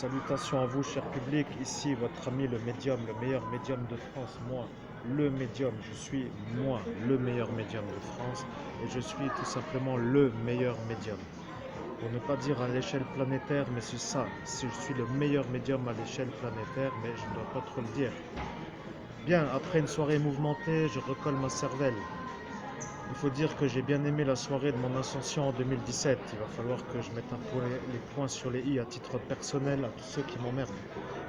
Salutations à vous, cher public. Ici, votre ami le médium, le meilleur médium de France. Moi, le médium, je suis moi, le meilleur médium de France. Et je suis tout simplement le meilleur médium. Pour ne pas dire à l'échelle planétaire, mais c'est ça. Si je suis le meilleur médium à l'échelle planétaire, mais je ne dois pas trop le dire. Bien, après une soirée mouvementée, je recolle ma cervelle. Il faut dire que j'ai bien aimé la soirée de mon ascension en 2017. Il va falloir que je mette un peu les points sur les i à titre personnel à tous ceux qui m'emmerdent.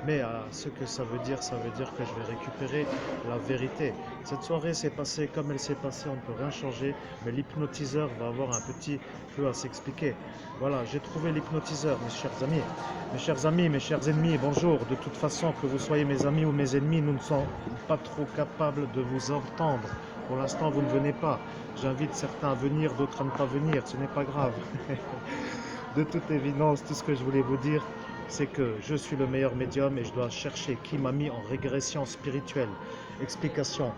Mais à ce que ça veut dire que je vais récupérer la vérité. Cette soirée s'est passée comme elle s'est passée, on ne peut rien changer, mais l'hypnotiseur va avoir un petit peu à s'expliquer. Voilà, j'ai trouvé l'hypnotiseur, mes chers amis. Mes chers amis, mes chers ennemis, bonjour. De toute façon, que vous soyez mes amis ou mes ennemis, nous ne sommes pas trop capables de vous entendre. Pour l'instant, vous ne venez pas. J'invite certains à venir, d'autres à ne pas venir. Ce n'est pas grave. De toute évidence, tout ce que je voulais vous dire, c'est que je suis le meilleur médium et je dois chercher qui m'a mis en régression spirituelle. Explication.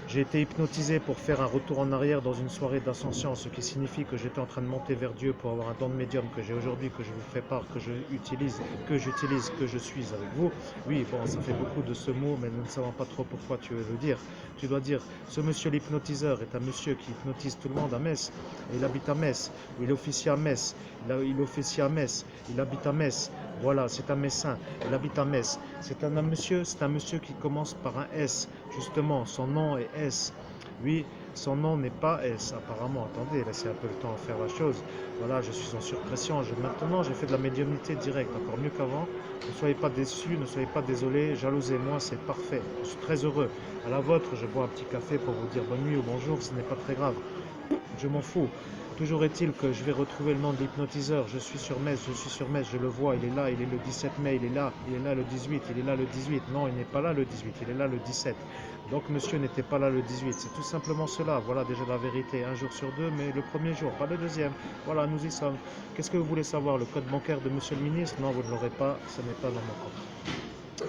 J'ai été hypnotisé pour faire un retour en arrière dans une soirée d'ascension, ce qui signifie que j'étais en train de monter vers Dieu pour avoir un don de médium que j'ai aujourd'hui, que je vous fais part, que j'utilise, que je suis avec vous. Oui, bon, ça fait beaucoup de ce mot, mais nous ne savons pas trop pourquoi tu veux le dire. Tu dois dire, ce monsieur l'hypnotiseur est un monsieur qui hypnotise tout le monde à Metz, et il habite à Metz, ou il officie à Metz, il officie à Metz, il habite à Metz. Voilà, c'est un Messin, il habite à Metz. C'est un monsieur qui commence par un S. Justement, son nom est S. Oui, son nom n'est pas S, apparemment. Attendez, laissez un peu le temps à faire la chose. Voilà, je suis en surpression. Maintenant, j'ai fait de la médiumnité directe, encore mieux qu'avant. Ne soyez pas déçus, ne soyez pas désolés. Jalousez-moi, c'est parfait. Je suis très heureux. À la vôtre, je bois un petit café pour vous dire bonne nuit ou bonjour, ce n'est pas très grave. Je m'en fous. Toujours est-il que je vais retrouver le nom de l'hypnotiseur. Je suis sur Metz, je le vois, il est là, il est le 17 mai, il est là le 18, il est là le 18. Non, il n'est pas là le 18, il est là le 17. Donc monsieur n'était pas là le 18, c'est tout simplement cela. Voilà déjà la vérité, un jour sur deux, mais le premier jour, pas le deuxième. Voilà, nous y sommes. Qu'est-ce que vous voulez savoir? Le code bancaire de monsieur le ministre? Non, vous ne l'aurez pas, ce n'est pas dans mon compte.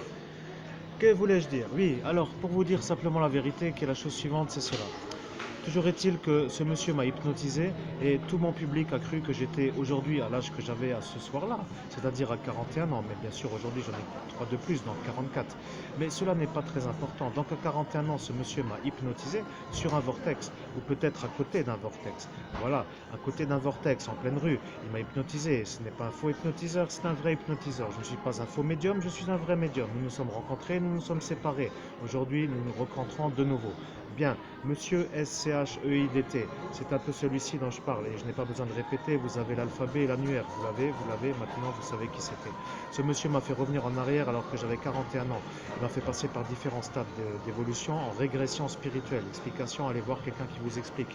Que voulais-je dire? Oui, alors, pour vous dire simplement la vérité, qui est la chose suivante, c'est cela. Toujours est-il que ce monsieur m'a hypnotisé et tout mon public a cru que j'étais aujourd'hui à l'âge que j'avais à ce soir-là, c'est-à-dire à 41 ans. Mais bien sûr, aujourd'hui, j'en ai 3 de plus, donc 44. Mais cela n'est pas très important. Donc à 41 ans, ce monsieur m'a hypnotisé sur un vortex, ou peut-être à côté d'un vortex. Voilà, à côté d'un vortex, en pleine rue. Il m'a hypnotisé. Ce n'est pas un faux hypnotiseur, c'est un vrai hypnotiseur. Je ne suis pas un faux médium, je suis un vrai médium. Nous nous sommes rencontrés, nous nous sommes séparés. Aujourd'hui, nous nous rencontrons de nouveau. Bien, monsieur SCHEIDT, c'est un peu celui-ci dont je parle et je n'ai pas besoin de répéter, vous avez l'alphabet et l'annuaire, vous l'avez, maintenant vous savez qui c'était. Ce monsieur m'a fait revenir en arrière alors que j'avais 41 ans, il m'a fait passer par différents stades d'évolution en régression spirituelle. Explication, allez voir quelqu'un qui vous explique.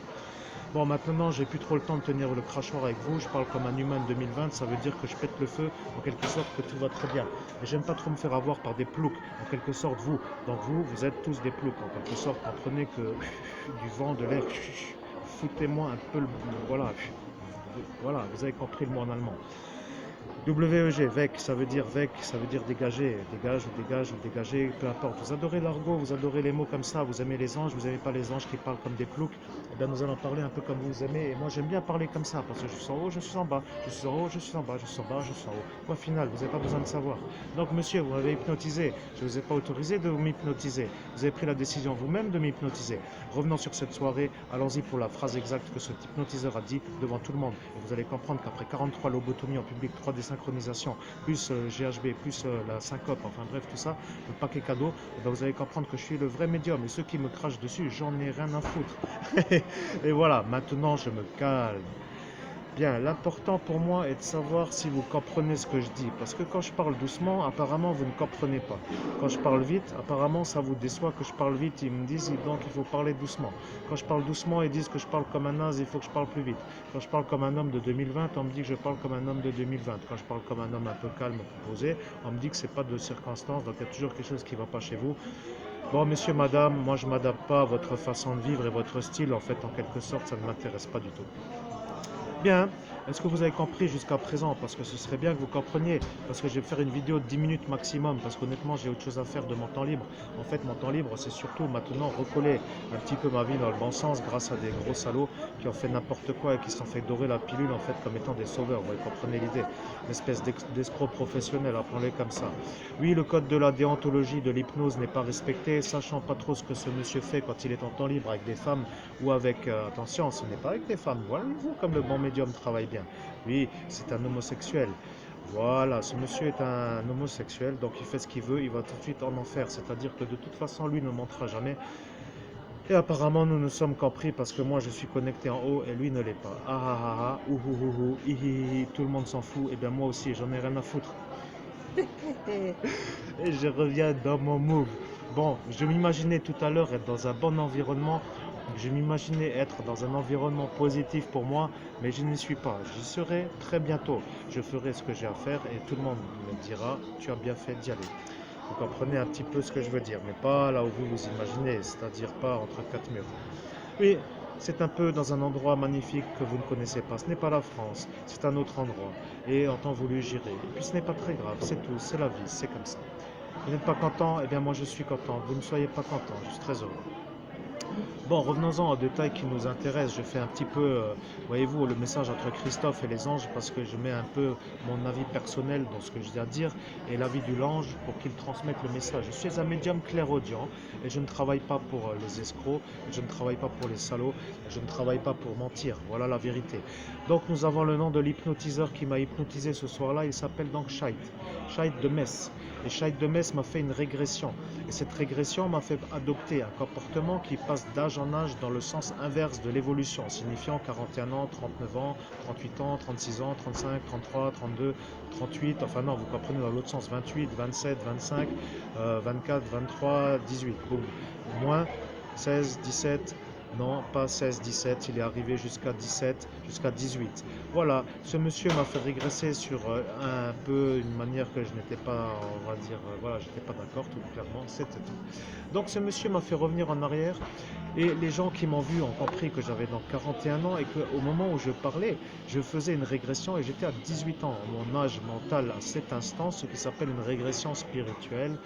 Bon, maintenant, j'ai plus trop le temps de tenir le crachoir avec vous. Je parle comme un humain de 2020. Ça veut dire que je pète le feu, en quelque sorte, que tout va très bien. Mais j'aime pas trop me faire avoir par des ploucs, en quelque sorte, vous. Donc vous êtes tous des ploucs, en quelque sorte. Comprenez que du vent, de l'air, foutez-moi un peu le... Voilà, voilà, vous avez compris le mot en allemand. WEG, VEC, ça veut dire dégager, dégage ou dégage ou dégager, peu importe. Vous adorez l'argot, vous adorez les mots comme ça, vous aimez les anges, vous n'aimez pas les anges qui parlent comme des ploucs. Eh bien, nous allons parler un peu comme vous aimez. Et moi, j'aime bien parler comme ça, parce que je suis en haut, je suis en bas, je suis en haut, je suis en bas, je suis en bas, je suis en haut. Point final, vous n'avez pas besoin de savoir. Donc, monsieur, vous m'avez hypnotisé. Je ne vous ai pas autorisé de m'hypnotiser. Vous avez pris la décision vous-même de m'hypnotiser. Revenons sur cette soirée, allons-y pour la phrase exacte que cet hypnotiseur a dit devant tout le monde. Et vous allez comprendre qu'après 43 lobotomies en public, 3 désynchronisation, plus GHB, plus la syncope, enfin bref, tout ça, le paquet cadeau, et ben vous allez comprendre que je suis le vrai médium. Et ceux qui me crachent dessus, j'en ai rien à foutre. Et voilà, maintenant je me calme. Bien, l'important pour moi est de savoir si vous comprenez ce que je dis. Parce que quand je parle doucement, apparemment, vous ne comprenez pas. Quand je parle vite, apparemment, ça vous déçoit que je parle vite. Ils me disent donc il faut parler doucement. Quand je parle doucement, ils disent que je parle comme un naze, il faut que je parle plus vite. Quand je parle comme un homme de 2020, on me dit que je parle comme un homme de 2020. Quand je parle comme un homme un peu calme, posé, on me dit que c'est pas de circonstance. Donc il y a toujours quelque chose qui ne va pas chez vous. Bon, monsieur, madame, moi je ne m'adapte pas à votre façon de vivre et votre style. En fait, en quelque sorte, ça ne m'intéresse pas du tout. Bien, est-ce que vous avez compris jusqu'à présent? Parce que ce serait bien que vous compreniez, parce que je vais faire une vidéo de 10 minutes maximum, parce qu'honnêtement j'ai autre chose à faire de mon temps libre. En fait mon temps libre c'est surtout maintenant recoller un petit peu ma vie dans le bon sens grâce à des gros salauds qui ont fait n'importe quoi et qui se sont fait dorer la pilule en fait comme étant des sauveurs, vous comprenez l'idée? Une espèce d'escroc professionnel, appelons-les comme ça. Oui, le code de la déontologie de l'hypnose n'est pas respecté, sachant pas trop ce que ce monsieur fait quand il est en temps libre avec des femmes ou avec, attention, ce n'est pas avec des femmes, voyez-vous comme le bon médium travaille bien. Oui, c'est un homosexuel. Voilà, ce monsieur est un homosexuel, donc il fait ce qu'il veut, il va tout de suite en enfer, c'est-à-dire que de toute façon, lui ne montera jamais. Et apparemment, nous nous sommes compris parce que moi je suis connecté en haut et lui ne l'est pas. Ah ah ah ah, ouh ouh ouh ouh, hi hi hi, tout le monde s'en fout, et bien moi aussi, j'en ai rien à foutre. Et je reviens dans mon move. Bon, je m'imaginais tout à l'heure être dans un bon environnement. Je m'imaginais être dans un environnement positif pour moi, mais je n'y suis pas. J'y serai très bientôt. Je ferai ce que j'ai à faire et tout le monde me dira, tu as bien fait d'y aller. Vous comprenez un petit peu ce que je veux dire, mais pas là où vous vous imaginez, c'est-à-dire pas entre quatre murs. Oui, c'est un peu dans un endroit magnifique que vous ne connaissez pas. Ce n'est pas la France, c'est un autre endroit. Et en temps voulu, j'irai. Et puis ce n'est pas très grave, c'est tout, c'est la vie, c'est comme ça. Vous n'êtes pas content? Eh bien moi je suis content. Vous ne soyez pas content, je suis très heureux. Bon, revenons-en aux détails qui nous intéressent. Je fais un petit peu, voyez-vous, le message entre Christophe et les anges parce que je mets un peu mon avis personnel dans ce que je viens de dire et l'avis du l'ange pour qu'il transmette le message. Je suis un médium clairaudient et je ne travaille pas pour les escrocs, je ne travaille pas pour les salauds, je ne travaille pas pour mentir. Voilà la vérité. Donc nous avons le nom de l'hypnotiseur qui m'a hypnotisé ce soir-là. Il s'appelle donc Scheidt, Scheidt de Metz. Et Scheidt de Metz m'a fait une régression. Et cette régression m'a fait adopter un comportement qui passe d'âge en âge dans le sens inverse de l'évolution, signifiant 41 ans, 39 ans, 38 ans, 36 ans, 35, 33, 32, 38, enfin non, vous comprenez dans l'autre sens, 28, 27, 25, 24, 23, 18, boum, moins 16, 17, non, pas 16, 17, il est arrivé jusqu'à 17, jusqu'à 18. Voilà, ce monsieur m'a fait régresser sur un peu une manière que je n'étais pas, on va dire, voilà, j'étais pas d'accord, tout clairement, c'était tout. Donc ce monsieur m'a fait revenir en arrière et les gens qui m'ont vu ont compris que j'avais donc 41 ans et qu'au moment où je parlais, je faisais une régression et j'étais à 18 ans, mon âge mental à cet instant, ce qui s'appelle une régression spirituelle.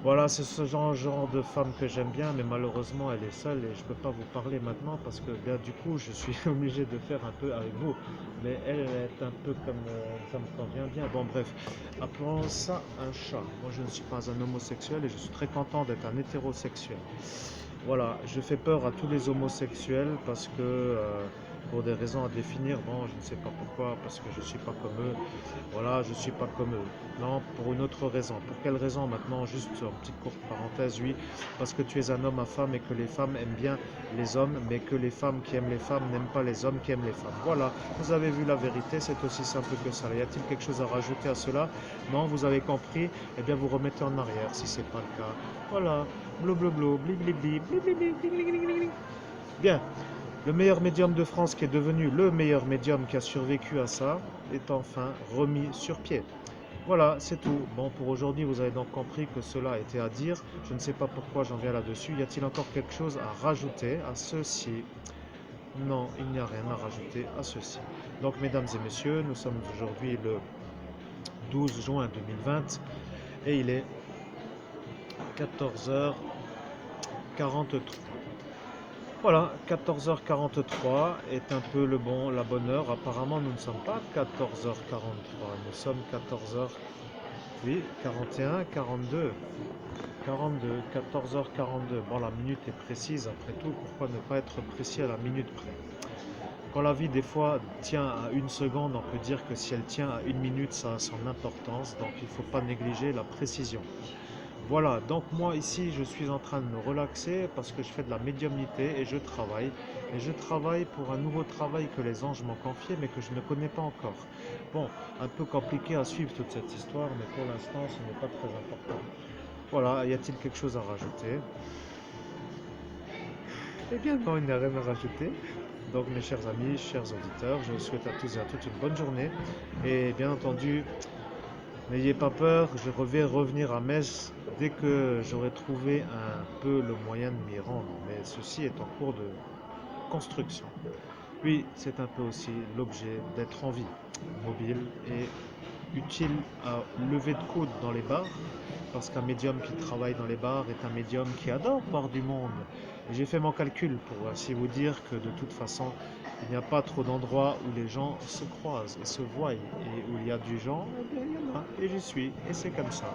Voilà, c'est ce genre de femme que j'aime bien, mais malheureusement elle est seule et je ne peux pas vous parler maintenant parce que bien du coup je suis obligé de faire un peu avec vous. Mais elle est un peu comme ça me convient bien. Bon bref, appelons ça un chat. Moi je ne suis pas un homosexuel et je suis très content d'être un hétérosexuel. Voilà, je fais peur à tous les homosexuels parce que pour des raisons à définir, bon, je ne sais pas pourquoi, parce que je ne suis pas comme eux. Voilà, je ne suis pas comme eux. Non, pour une autre raison. Pour quelle raison maintenant? Juste en petite courte parenthèse, oui, parce que tu es un homme à femme et que les femmes aiment bien les hommes, mais que les femmes qui aiment les femmes n'aiment pas les hommes qui aiment les femmes. Voilà, vous avez vu la vérité, c'est aussi simple que ça. Y a-t-il quelque chose à rajouter à cela? Non, vous avez compris? Eh bien, vous remettez en arrière si ce n'est pas le cas. Voilà, blablabla, bliblibli, bliblibli. Bien, le meilleur médium de France qui est devenu le meilleur médium qui a survécu à ça est enfin remis sur pied. Voilà, c'est tout. Bon, pour aujourd'hui, vous avez donc compris que cela était à dire. Je ne sais pas pourquoi j'en viens là-dessus. Y a-t-il encore quelque chose à rajouter à ceci? Non, il n'y a rien à rajouter à ceci. Donc, mesdames et messieurs, nous sommes aujourd'hui le 12 juin 2020 et il est 14h43. Voilà, 14h43 est un peu la bonne heure. Apparemment, nous ne sommes pas 14h43, nous sommes 14h, oui, 41, 42, 42, 14h42. Bon, la minute est précise, après tout, pourquoi ne pas être précis à la minute près? Quand la vie, des fois, tient à une seconde, on peut dire que si elle tient à une minute, ça a son importance, donc il ne faut pas négliger la précision. Voilà, donc moi ici je suis en train de me relaxer parce que je fais de la médiumnité et je travaille. Et je travaille pour un nouveau travail que les anges m'ont confié mais que je ne connais pas encore. Bon, un peu compliqué à suivre toute cette histoire, mais pour l'instant ce n'est pas très important. Voilà, y a-t-il quelque chose à rajouter? Eh bien non, il n'y a rien à rajouter. Donc mes chers amis, chers auditeurs, je vous souhaite à tous et à toutes une bonne journée. Et bien entendu, n'ayez pas peur, je vais revenir à Metz dès que j'aurai trouvé un peu le moyen de m'y rendre, mais ceci est en cours de construction. Oui, c'est un peu aussi l'objet d'être en vie, mobile et utile à lever de coude dans les bars, parce qu'un médium qui travaille dans les bars est un médium qui adore voir du monde. Et j'ai fait mon calcul pour ainsi vous dire que de toute façon, il n'y a pas trop d'endroits où les gens se croisent et se voient, et où il y a du gens, eh bien il y en a, et j'y suis, et c'est comme ça.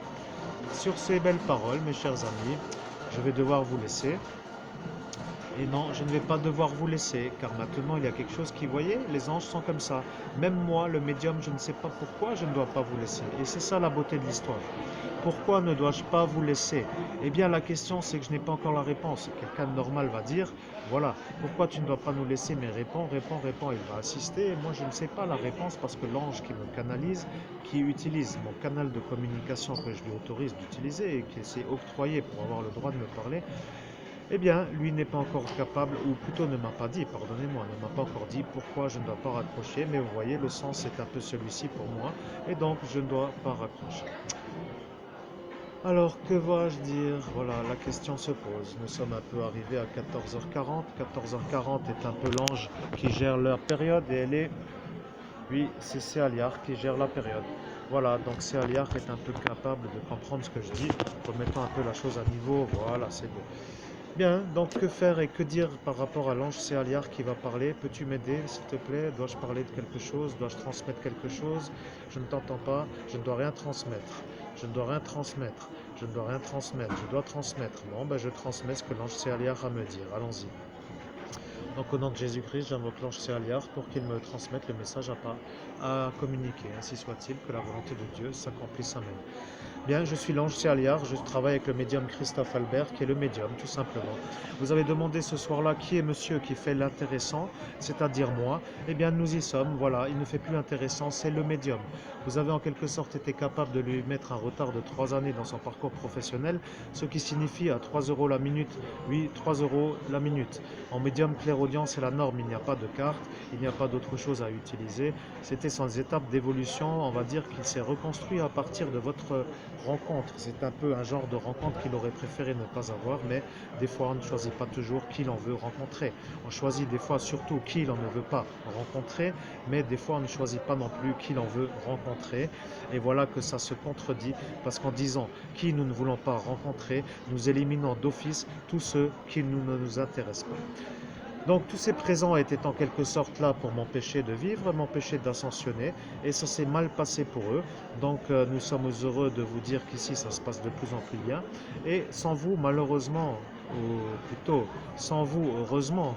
Sur ces belles paroles, mes chers amis, je vais devoir vous laisser. Et non, je ne vais pas devoir vous laisser, car maintenant il y a quelque chose qui, voyez, les anges sont comme ça. Même moi, le médium, je ne sais pas pourquoi je ne dois pas vous laisser. Et c'est ça la beauté de l'histoire. Pourquoi ne dois-je pas vous laisser? Eh bien, la question, c'est que je n'ai pas encore la réponse. Quelqu'un de normal va dire, voilà, pourquoi tu ne dois pas nous laisser? Mais réponds, réponds, réponds. Il va assister. Et moi, je ne sais pas la réponse parce que l'ange qui me canalise, qui utilise mon canal de communication que je lui autorise d'utiliser et qui s'est octroyé pour avoir le droit de me parler, eh bien, lui n'est pas encore capable, ou plutôt ne m'a pas dit, pardonnez-moi, ne m'a pas encore dit pourquoi je ne dois pas raccrocher, mais vous voyez, le sens est un peu celui-ci pour moi, et donc je ne dois pas raccrocher. Alors, que vais-je dire? Voilà, la question se pose. Nous sommes un peu arrivés à 14h40. 14h40 est un peu l'ange qui gère la période, et elle est, oui, c'est Céaliar qui gère la période. Voilà, donc Céaliar est un peu capable de comprendre ce que je dis, remettant un peu la chose à niveau, voilà, c'est beau. Bien, donc que faire et que dire par rapport à l'ange Céaliar qui va parler? Peux-tu m'aider, s'il te plaît? Dois-je parler de quelque chose? Dois-je transmettre quelque chose? Je ne t'entends pas, je ne dois rien transmettre. Je ne dois rien transmettre. Je ne dois rien transmettre. Je dois transmettre. Bon, ben je transmets ce que l'ange Céaliar a à me dire. Allons-y. Donc au nom de Jésus-Christ, j'invoque l'ange Céaliar pour qu'il me transmette le message à communiquer. Ainsi soit-il, que la volonté de Dieu s'accomplisse. Amen. Bien, je suis l'ange Céaliar, je travaille avec le médium Christophe Albert, qui est le médium, tout simplement. Vous avez demandé ce soir-là qui est monsieur qui fait l'intéressant, c'est-à-dire moi. Eh bien, nous y sommes, voilà, il ne fait plus intéressant, c'est le médium. Vous avez en quelque sorte été capable de lui mettre un retard de 3 années dans son parcours professionnel, ce qui signifie à 3 euros la minute, oui, 3 euros la minute. En médium clairaudient, c'est la norme, il n'y a pas de carte, il n'y a pas d'autre chose à utiliser. C'était sans étape d'évolution, on va dire qu'il s'est reconstruit à partir de votre rencontre. C'est un peu un genre de rencontre qu'il aurait préféré ne pas avoir, mais des fois on ne choisit pas toujours qui l'on veut rencontrer. On choisit des fois surtout qui l'on ne veut pas rencontrer, mais des fois on ne choisit pas non plus qui l'on veut rencontrer. Et voilà que ça se contredit, parce qu'en disant qui nous ne voulons pas rencontrer, nous éliminons d'office tous ceux qui ne nous intéressent pas. Donc tous ces présents étaient en quelque sorte là pour m'empêcher de vivre, m'empêcher d'ascensionner, et ça s'est mal passé pour eux. Donc nous sommes heureux de vous dire qu'ici ça se passe de plus en plus bien. Et sans vous, malheureusement, ou plutôt sans vous, heureusement,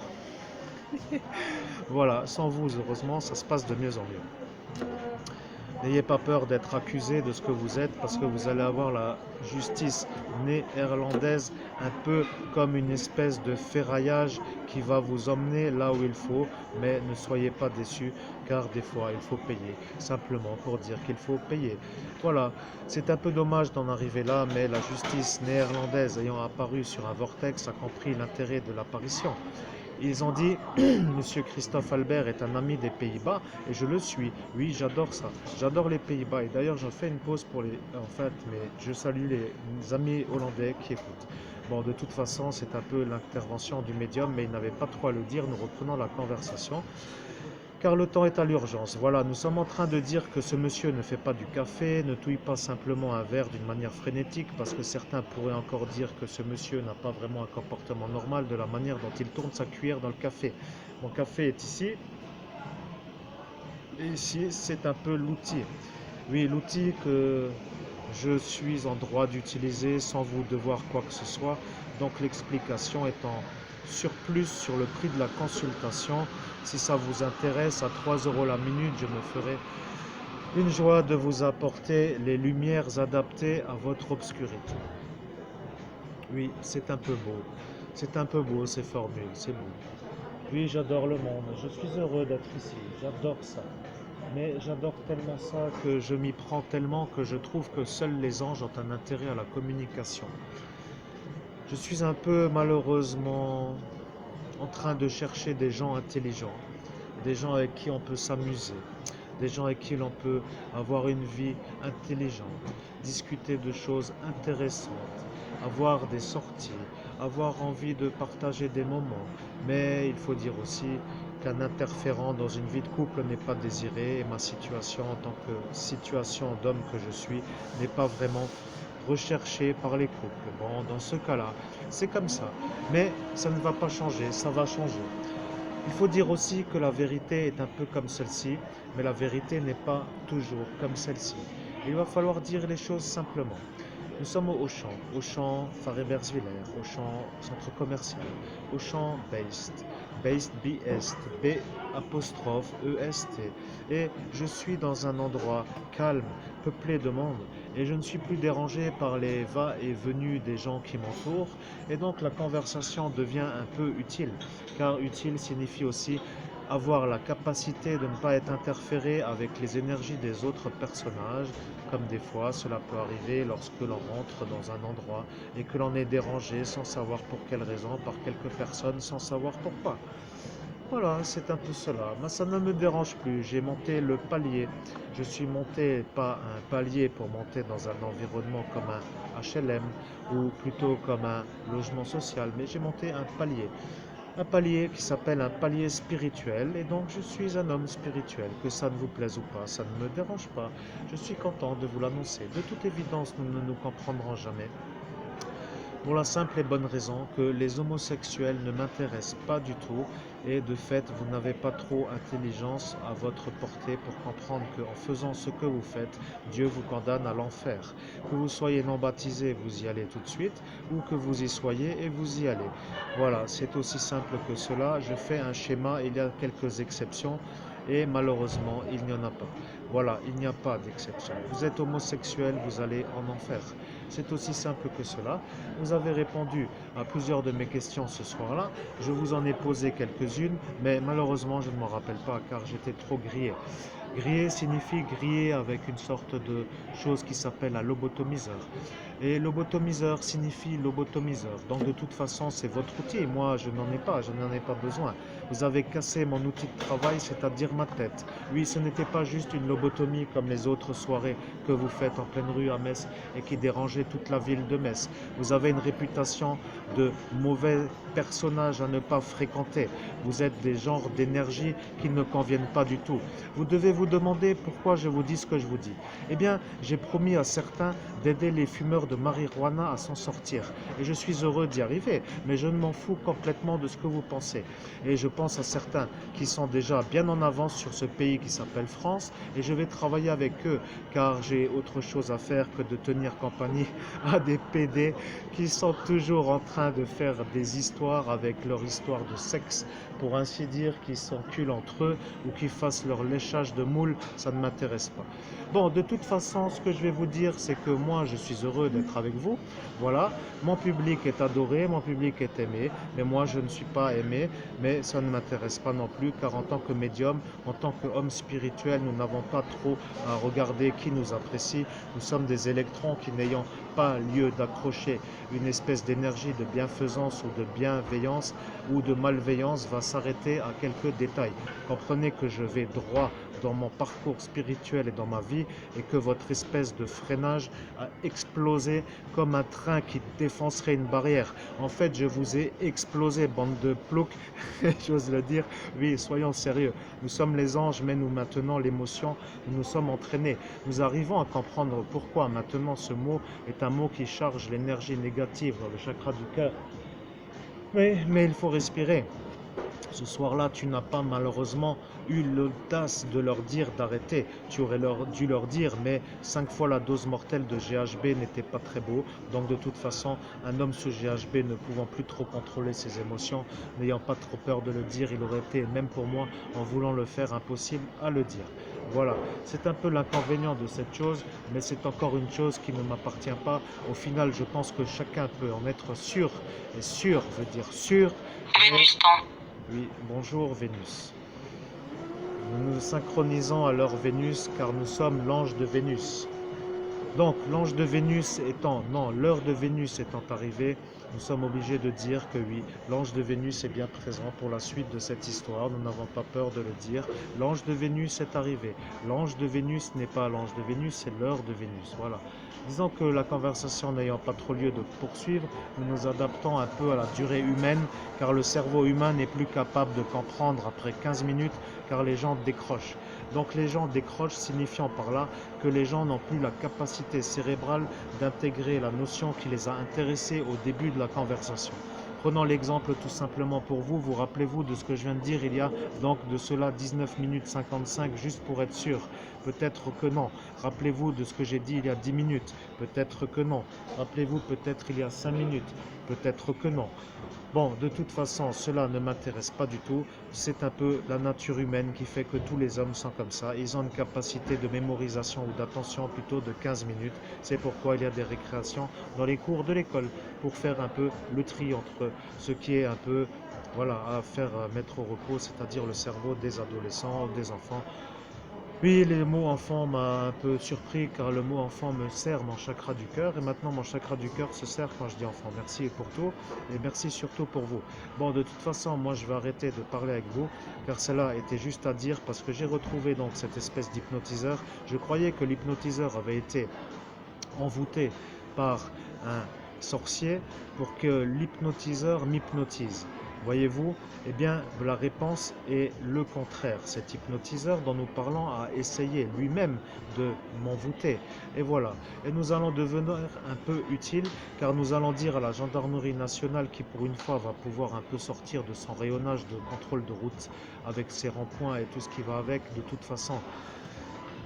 voilà, sans vous, heureusement, ça se passe de mieux en mieux. N'ayez pas peur d'être accusé de ce que vous êtes, parce que vous allez avoir la justice néerlandaise un peu comme une espèce de ferraillage qui va vous emmener là où il faut, mais ne soyez pas déçus, car des fois il faut payer, simplement pour dire qu'il faut payer. Voilà, c'est un peu dommage d'en arriver là, mais la justice néerlandaise ayant apparu sur un vortex a compris l'intérêt de l'apparition. Ils ont dit, Monsieur Christophe Albert est un ami des Pays-Bas, et je le suis. Oui, j'adore ça. J'adore les Pays-Bas. Et d'ailleurs, j'en fais une pause pour les... En fait, mais je salue les amis hollandais qui écoutent. Bon, de toute façon, c'est un peu l'intervention du médium, mais il n'avait pas trop à le dire. Nous reprenons la conversation, car le temps est à l'urgence. Voilà, nous sommes en train de dire que ce monsieur ne fait pas du café, ne touille pas simplement un verre d'une manière frénétique, parce que certains pourraient encore dire que ce monsieur n'a pas vraiment un comportement normal de la manière dont il tourne sa cuillère dans le café. Mon café est ici, et ici c'est un peu l'outil. Oui, l'outil que je suis en droit d'utiliser sans vous devoir quoi que ce soit. Donc l'explication est en surplus sur le prix de la consultation. Si ça vous intéresse, à 3 euros la minute, je me ferai une joie de vous apporter les lumières adaptées à votre obscurité. Oui, c'est un peu beau. C'est un peu beau ces formules, c'est beau. Oui, j'adore le monde. Je suis heureux d'être ici. J'adore ça. Mais j'adore tellement ça que je m'y prends tellement que je trouve que seuls les anges ont un intérêt à la communication. Je suis un peu malheureusement en train de chercher des gens intelligents, des gens avec qui on peut s'amuser, des gens avec qui l'on peut avoir une vie intelligente, discuter de choses intéressantes, avoir des sorties, avoir envie de partager des moments. Mais il faut dire aussi qu'un interférent dans une vie de couple n'est pas désiré et ma situation en tant que situation d'homme que je suis n'est pas vraiment recherchée par les couples. Bon, dans ce cas-là, c'est comme ça. Mais ça ne va pas changer, ça va changer. Il faut dire aussi que la vérité est un peu comme celle-ci, mais la vérité n'est pas toujours comme celle-ci. Il va falloir dire les choses simplement. Nous sommes au Auchan Faré-Bersviller, Auchan centre commercial, Auchan Based B-Est, B apostrophe E-S-T. Et je suis dans un endroit calme, peuplé de monde, et je ne suis plus dérangé par les va-et-venus des gens qui m'entourent, et donc la conversation devient un peu utile, car utile signifie aussi avoir la capacité de ne pas être interféré avec les énergies des autres personnages, comme des fois cela peut arriver lorsque l'on rentre dans un endroit et que l'on est dérangé sans savoir pour quelle raison par quelques personnes sans savoir pourquoi. Voilà, c'est un peu cela. Mais ça ne me dérange plus. J'ai monté le palier. Je suis monté pas un palier pour monter dans un environnement comme un HLM ou plutôt comme un logement social, mais j'ai monté un palier. Un palier qui s'appelle un palier spirituel, et donc je suis un homme spirituel, que ça ne vous plaise ou pas, ça ne me dérange pas. Je suis content de vous l'annoncer. De toute évidence, nous ne nous comprendrons jamais. Pour la simple et bonne raison que les homosexuels ne m'intéressent pas du tout et de fait vous n'avez pas trop intelligence à votre portée pour comprendre qu'en faisant ce que vous faites, Dieu vous condamne à l'enfer. Que vous soyez non baptisé, vous y allez tout de suite, ou que vous y soyez et vous y allez. Voilà, c'est aussi simple que cela. Je fais un schéma, il y a quelques exceptions et malheureusement il n'y en a pas. Voilà, il n'y a pas d'exception. Vous êtes homosexuel, vous allez en enfer. C'est aussi simple que cela. Vous avez répondu à plusieurs de mes questions ce soir-là. Je vous en ai posé quelques-unes, mais malheureusement, je ne m'en rappelle pas car j'étais trop grillé. Griller signifie griller avec une sorte de chose qui s'appelle un lobotomiseur. Et lobotomiseur signifie lobotomiseur. Donc de toute façon, c'est votre outil. Moi, je n'en ai pas besoin. Vous avez cassé mon outil de travail, c'est-à-dire ma tête. Oui, ce n'était pas juste une lobotomie comme les autres soirées que vous faites en pleine rue à Metz et qui dérangeait toute la ville de Metz. Vous avez une réputation de mauvais personnage à ne pas fréquenter. Vous êtes des genres d'énergie qui ne conviennent pas du tout. Vous devez vous demander pourquoi je vous dis ce que je vous dis. Eh bien, j'ai promis à certains d'aider les fumeurs de marijuana à s'en sortir. Et je suis heureux d'y arriver, mais je ne m'en fous complètement de ce que vous pensez. Et je pense à certains qui sont déjà bien en avance sur ce pays qui s'appelle France, et je vais travailler avec eux, car j'ai autre chose à faire que de tenir compagnie à des PD qui sont toujours en train de faire des histoires avec leur histoire de sexe, pour ainsi dire, qui s'enculent entre eux ou qui fassent leur léchage de moule, ça ne m'intéresse pas. Bon, de toute façon, ce que je vais vous dire, c'est que moi, je suis heureux d'être avec vous. Voilà, mon public est adoré, mon public est aimé, mais moi, je ne suis pas aimé, mais ça ne m'intéresse pas non plus, car en tant que médium, en tant qu'homme spirituel, nous n'avons pas trop à regarder qui nous apprécie. Nous sommes des électrons qui, n'ayant pas lieu d'accrocher une espèce d'énergie de bienfaisance ou de bienveillance ou de malveillance, va s'arrêter à quelques détails. Comprenez que je vais droit dans mon parcours spirituel et dans ma vie, et que votre espèce de freinage a explosé comme un train qui défoncerait une barrière. En fait, je vous ai explosé, bande de ploucs, j'ose le dire. Oui, soyons sérieux. Nous sommes les anges, mais nous maintenons l'émotion, nous nous sommes entraînés. Nous arrivons à comprendre pourquoi maintenant ce mot est un mot qui charge l'énergie négative dans le chakra du cœur. Mais il faut respirer. Ce soir-là, tu n'as pas malheureusement eu l'audace de leur dire d'arrêter. Tu aurais dû leur dire, mais 5 fois la dose mortelle de GHB n'était pas très beau. Donc de toute façon, un homme sous GHB ne pouvant plus trop contrôler ses émotions, n'ayant pas trop peur de le dire, il aurait été, même pour moi, en voulant le faire, impossible à le dire. Voilà, c'est un peu l'inconvénient de cette chose, mais c'est encore une chose qui ne m'appartient pas. Au final, je pense que chacun peut en être sûr, et sûr veut dire sûr. Vénus temps. Oui, bonjour Vénus. Nous nous synchronisons à l'heure Vénus car nous sommes l'ange de Vénus. Donc, l'ange de Vénus étant, non, l'heure de Vénus étant arrivée, nous sommes obligés de dire que oui, l'ange de Vénus est bien présent pour la suite de cette histoire. Nous n'avons pas peur de le dire. L'ange de Vénus est arrivé. L'ange de Vénus n'est pas l'ange de Vénus, c'est l'heure de Vénus. Voilà. Disons que la conversation n'ayant pas trop lieu de poursuivre, nous nous adaptons un peu à la durée humaine, car le cerveau humain n'est plus capable de comprendre après 15 minutes, car les gens décrochent. Donc les gens décrochent, signifiant par là que les gens n'ont plus la capacité cérébrale d'intégrer la notion qui les a intéressés au début de la conversation. Prenons l'exemple tout simplement pour vous, vous rappelez-vous de ce que je viens de dire il y a donc de cela 19 minutes 55, juste pour être sûr. Peut-être que non. Rappelez-vous de ce que j'ai dit il y a 10 minutes. Peut-être que non. Rappelez-vous peut-être il y a 5 minutes. Peut-être que non. Bon, de toute façon, cela ne m'intéresse pas du tout. C'est un peu la nature humaine qui fait que tous les hommes sont comme ça. Ils ont une capacité de mémorisation ou d'attention plutôt de 15 minutes. C'est pourquoi il y a des récréations dans les cours de l'école pour faire un peu le tri entre ce qui est un peu, voilà, à faire mettre au repos, c'est-à-dire le cerveau des adolescents, des enfants. Oui, le mot enfant m'a un peu surpris car le mot enfant me serre mon chakra du cœur et maintenant mon chakra du cœur se serre quand je dis enfant. Merci pour tout et merci surtout pour vous. Bon, de toute façon, moi je vais arrêter de parler avec vous car cela était juste à dire parce que j'ai retrouvé donc cette espèce d'hypnotiseur. Je croyais que l'hypnotiseur avait été envoûté par un sorcier pour que l'hypnotiseur m'hypnotise. Voyez-vous, eh bien, la réponse est le contraire. Cet hypnotiseur dont nous parlons a essayé lui-même de m'envoûter. Et voilà. Et nous allons devenir un peu utiles, car nous allons dire à la gendarmerie nationale qui, pour une fois, va pouvoir un peu sortir de son rayonnage de contrôle de route avec ses ronds-points et tout ce qui va avec, de toute façon.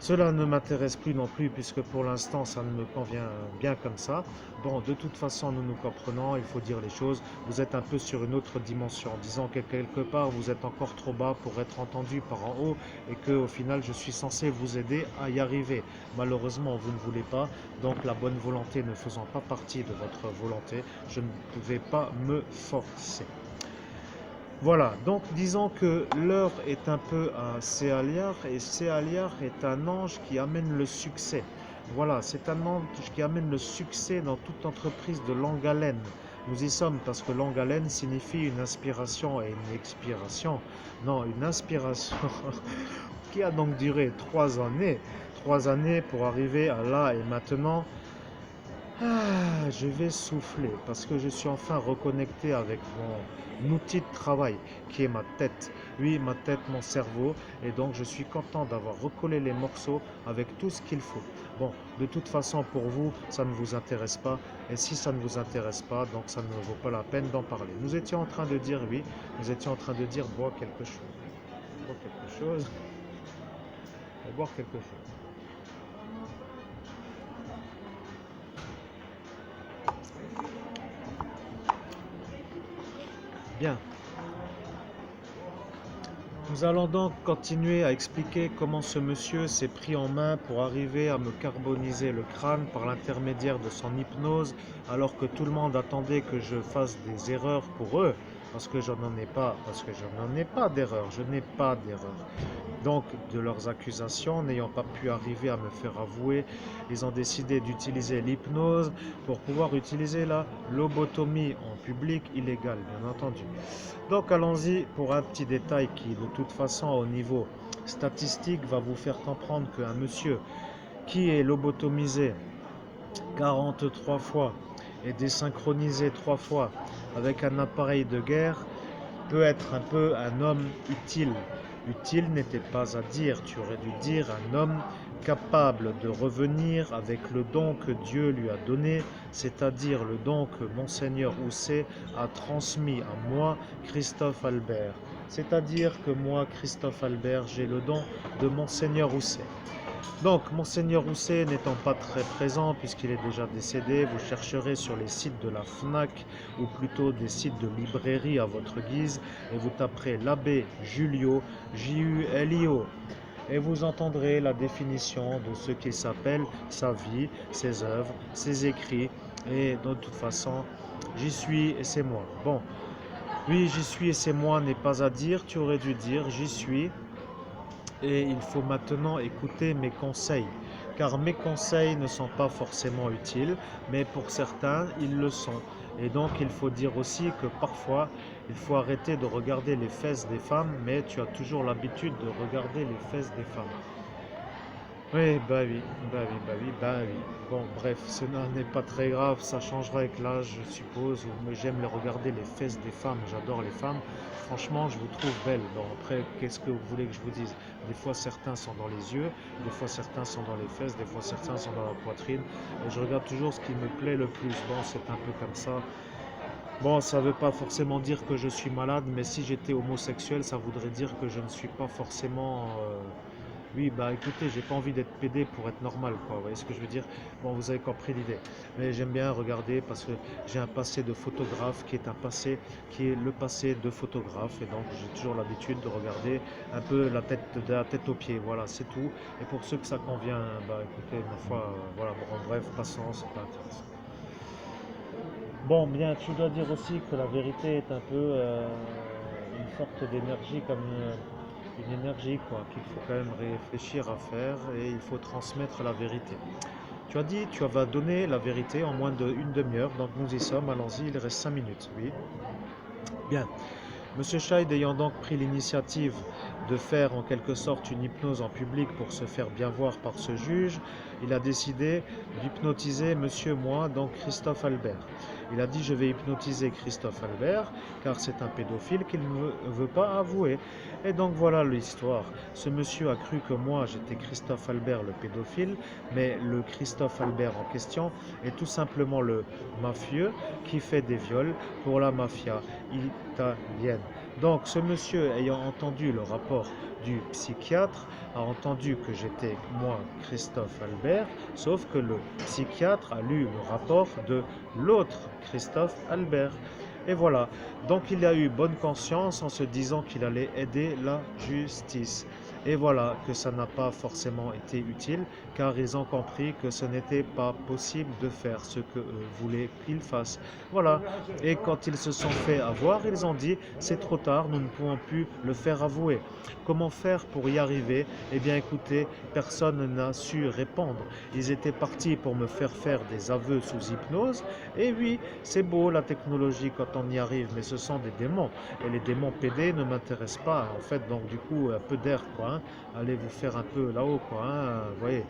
Cela ne m'intéresse plus non plus puisque pour l'instant ça ne me convient bien comme ça. Bon, de toute façon nous nous comprenons, il faut dire les choses. Vous êtes un peu sur une autre dimension, disons que quelque part vous êtes encore trop bas pour être entendu par en haut et que au final je suis censé vous aider à y arriver. Malheureusement vous ne voulez pas, donc la bonne volonté ne faisant pas partie de votre volonté, je ne vais pas me forcer. Voilà, donc disons que l'heure est un peu à Céaliar et Céaliar est un ange qui amène le succès. Voilà, c'est un ange qui amène le succès dans toute entreprise de longue haleine. Nous y sommes parce que longue haleine signifie une inspiration et une expiration. Non, une inspiration qui a donc duré 3 années. 3 années pour arriver à là et maintenant. Je vais souffler parce que je suis enfin reconnecté avec mon outil de travail qui est ma tête. Oui, ma tête, mon cerveau. Et donc je suis content d'avoir recollé les morceaux avec tout ce qu'il faut. Bon, de toute façon pour vous, ça ne vous intéresse pas. Et si ça ne vous intéresse pas, donc ça ne vaut pas la peine d'en parler. Nous étions en train de dire, oui, nous étions en train de dire bois quelque chose. Bois quelque chose. Boire quelque chose. Bien. Nous allons donc continuer à expliquer comment ce monsieur s'est pris en main pour arriver à me carboniser le crâne par l'intermédiaire de son hypnose, alors que tout le monde attendait que je fasse des erreurs pour eux, parce que je n'en ai pas d'erreur, je n'ai pas d'erreur. Donc, de leurs accusations, n'ayant pas pu arriver à me faire avouer, ils ont décidé d'utiliser l'hypnose pour pouvoir utiliser la lobotomie en public illégale, bien entendu. Donc, allons-y pour un petit détail qui, de toute façon, au niveau statistique, va vous faire comprendre qu'un monsieur qui est lobotomisé 43 fois et désynchronisé 3 fois avec un appareil de guerre peut être un peu un homme utile. Utile n'était pas à dire, tu aurais dû dire un homme capable de revenir avec le don que Dieu lui a donné, c'est-à-dire le don que Monseigneur Housset a transmis à moi, Christophe Albert. C'est-à-dire que moi, Christophe Albert, j'ai le don de Monseigneur Housset. Donc, Monseigneur Housset n'étant pas très présent puisqu'il est déjà décédé, vous chercherez sur les sites de la FNAC ou plutôt des sites de librairie à votre guise et vous taperez l'abbé Julio, Julio, et vous entendrez la définition de ce qui s'appelle sa vie, ses œuvres, ses écrits et de toute façon, j'y suis et c'est moi. Bon, oui, j'y suis et c'est moi n'est pas à dire, tu aurais dû dire j'y suis. Et il faut maintenant écouter mes conseils, car mes conseils ne sont pas forcément utiles, mais pour certains, ils le sont. Et donc, il faut dire aussi que parfois, il faut arrêter de regarder les fesses des femmes, mais tu as toujours l'habitude de regarder les fesses des femmes. Oui, bah oui, bah oui, bah oui, bah oui. Bon, bref, cela n'est pas très grave, ça changera avec l'âge, je suppose. Mais j'aime les regarder les fesses des femmes, j'adore les femmes. Franchement, je vous trouve belles. Bon, après, qu'est-ce que vous voulez que je vous dise? Des fois, certains sont dans les yeux, des fois, certains sont dans les fesses, des fois, certains sont dans la poitrine. Et je regarde toujours ce qui me plaît le plus. Bon, c'est un peu comme ça. Bon, ça ne veut pas forcément dire que je suis malade, mais si j'étais homosexuel, ça voudrait dire que je ne suis pas forcément. Oui, bah écoutez, j'ai pas envie d'être pédé pour être normal, quoi. Vous voyez ce que je veux dire? Bon, vous avez compris l'idée. Mais j'aime bien regarder parce que j'ai un passé de photographe qui est un passé qui est le passé de photographe, et donc j'ai toujours l'habitude de regarder un peu de la tête aux pieds. Voilà, c'est tout. Et pour ceux que ça convient, bah écoutez, ma foi, voilà. Bon, en bref, passons, c'est pas intéressant. Bon, bien, tu dois dire aussi que la vérité est un peu une sorte d'énergie, comme une énergie, quoi, qu'il faut quand même réfléchir à faire, et il faut transmettre la vérité. Tu as dit, tu vas donner la vérité en moins d'une demi-heure, donc nous y sommes, allons-y, il reste 5 minutes, oui. Bien. Monsieur Scheid ayant donc pris l'initiative de faire en quelque sorte une hypnose en public pour se faire bien voir par ce juge, il a décidé d'hypnotiser monsieur moi, donc Christophe Albert. Il a dit je vais hypnotiser Christophe Albert car c'est un pédophile qu'il ne veut pas avouer. Et donc voilà l'histoire. Ce monsieur a cru que moi j'étais Christophe Albert le pédophile, mais le Christophe Albert en question est tout simplement le mafieux qui fait des viols pour la mafia italienne. Donc ce monsieur ayant entendu le rapport du psychiatre a entendu que j'étais moi Christophe Albert, sauf que le psychiatre a lu le rapport de l'autre Christophe Albert. Et voilà, donc il a eu bonne conscience en se disant qu'il allait aider la justice. Et voilà que ça n'a pas forcément été utile, car ils ont compris que ce n'était pas possible de faire ce que voulaient qu'ils fassent. Voilà, et quand ils se sont fait avoir, ils ont dit c'est trop tard, nous ne pouvons plus le faire avouer. Comment faire pour y arriver? Eh bien écoutez, personne n'a su répondre. Ils étaient partis pour me faire des aveux sous hypnose, et oui, c'est beau la technologie quand on y arrive, mais ce sont des démons. Et les démons PD ne m'intéressent pas, en fait, donc du coup, un peu d'air, quoi. Hein. Allez vous faire un peu là-haut, quoi. Hein. Vous voyez.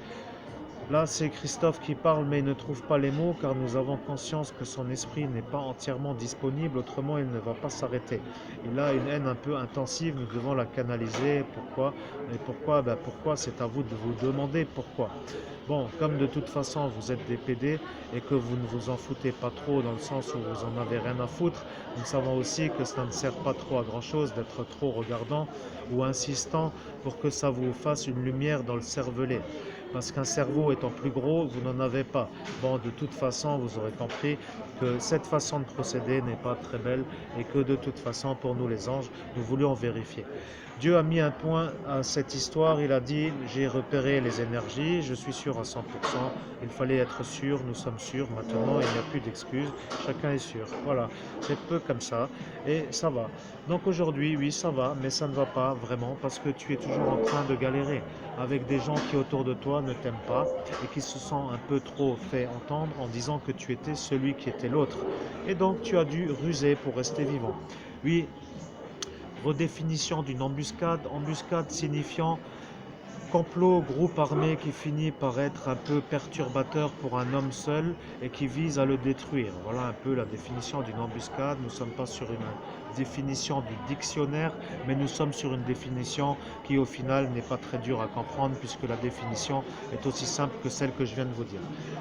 Là, c'est Christophe qui parle, mais il ne trouve pas les mots, car nous avons conscience que son esprit n'est pas entièrement disponible, autrement il ne va pas s'arrêter. Il a une haine un peu intensive, nous devons la canaliser. Pourquoi? Et pourquoi? Ben pourquoi? C'est à vous de vous demander pourquoi. Bon, comme de toute façon vous êtes des PD et que vous ne vous en foutez pas trop dans le sens où vous en avez rien à foutre, nous savons aussi que ça ne sert pas trop à grand chose d'être trop regardant ou insistant pour que ça vous fasse une lumière dans le cervelet. Parce qu'un cerveau étant plus gros, vous n'en avez pas. Bon, de toute façon, vous aurez compris que cette façon de procéder n'est pas très belle et que de toute façon, pour nous les anges, nous voulions vérifier. Dieu a mis un point à cette histoire, il a dit, j'ai repéré les énergies, je suis sûr à 100%, il fallait être sûr, nous sommes sûrs, maintenant il n'y a plus d'excuses, chacun est sûr. Voilà, c'est peu comme ça et ça va. Donc aujourd'hui, oui, ça va, mais ça ne va pas vraiment parce que tu es toujours en train de galérer avec des gens qui autour de toi ne t'aiment pas et qui se sont un peu trop fait entendre en disant que tu étais celui qui était l'autre. Et donc tu as dû ruser pour rester vivant. Oui, redéfinition d'une embuscade, embuscade signifiant complot, groupe armé qui finit par être un peu perturbateur pour un homme seul et qui vise à le détruire. Voilà un peu la définition d'une embuscade. Nous ne sommes pas sur une définition du dictionnaire, mais nous sommes sur une définition qui au final n'est pas très dure à comprendre puisque la définition est aussi simple que celle que je viens de vous dire.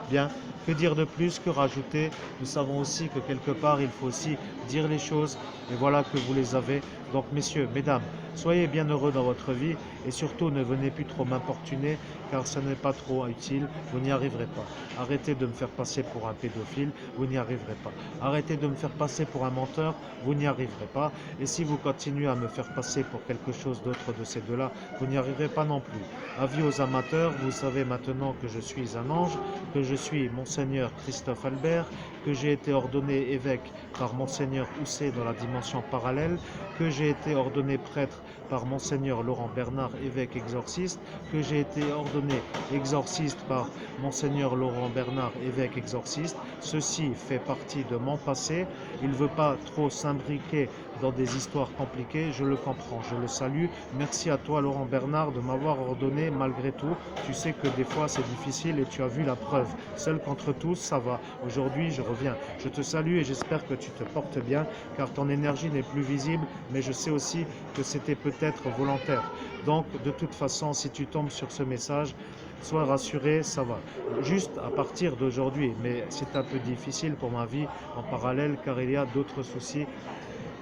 Bien, que dire de plus, que rajouter? Nous savons aussi que quelque part il faut aussi dire les choses et voilà que vous les avez. Donc messieurs, mesdames, soyez bien heureux dans votre vie et surtout ne venez plus trop m'importuner car ce n'est pas trop utile, vous n'y arriverez pas. Arrêtez de me faire passer pour un pédophile, vous n'y arriverez pas. Arrêtez de me faire passer pour un menteur, vous n'y arriverez pas. Et si vous continuez à me faire passer pour quelque chose d'autre de ces deux-là, vous n'y arriverez pas non plus. Avis aux amateurs, vous savez maintenant que je suis un ange, que je suis Monseigneur Christophe Albert, que j'ai été ordonné évêque par Monseigneur Housset dans la dimension parallèle, que j'ai été ordonné prêtre par Monseigneur Laurent Bernard, évêque exorciste, que j'ai été ordonné exorciste par Monseigneur Laurent Bernard, évêque exorciste. Ceci fait partie de mon passé. Il ne veut pas trop s'imbriquer dans des histoires compliquées, je le comprends, je le salue. Merci à toi Laurent Bernard de m'avoir ordonné malgré tout. Tu sais que des fois c'est difficile et tu as vu la preuve. Seul contre tous, ça va. Aujourd'hui, je reviens. Je te salue et j'espère que tu te portes bien car ton énergie n'est plus visible, mais je sais aussi que c'était peut-être volontaire. Donc, de toute façon, si tu tombes sur ce message, sois rassuré, ça va. Juste à partir d'aujourd'hui, mais c'est un peu difficile pour ma vie en parallèle car il y a d'autres soucis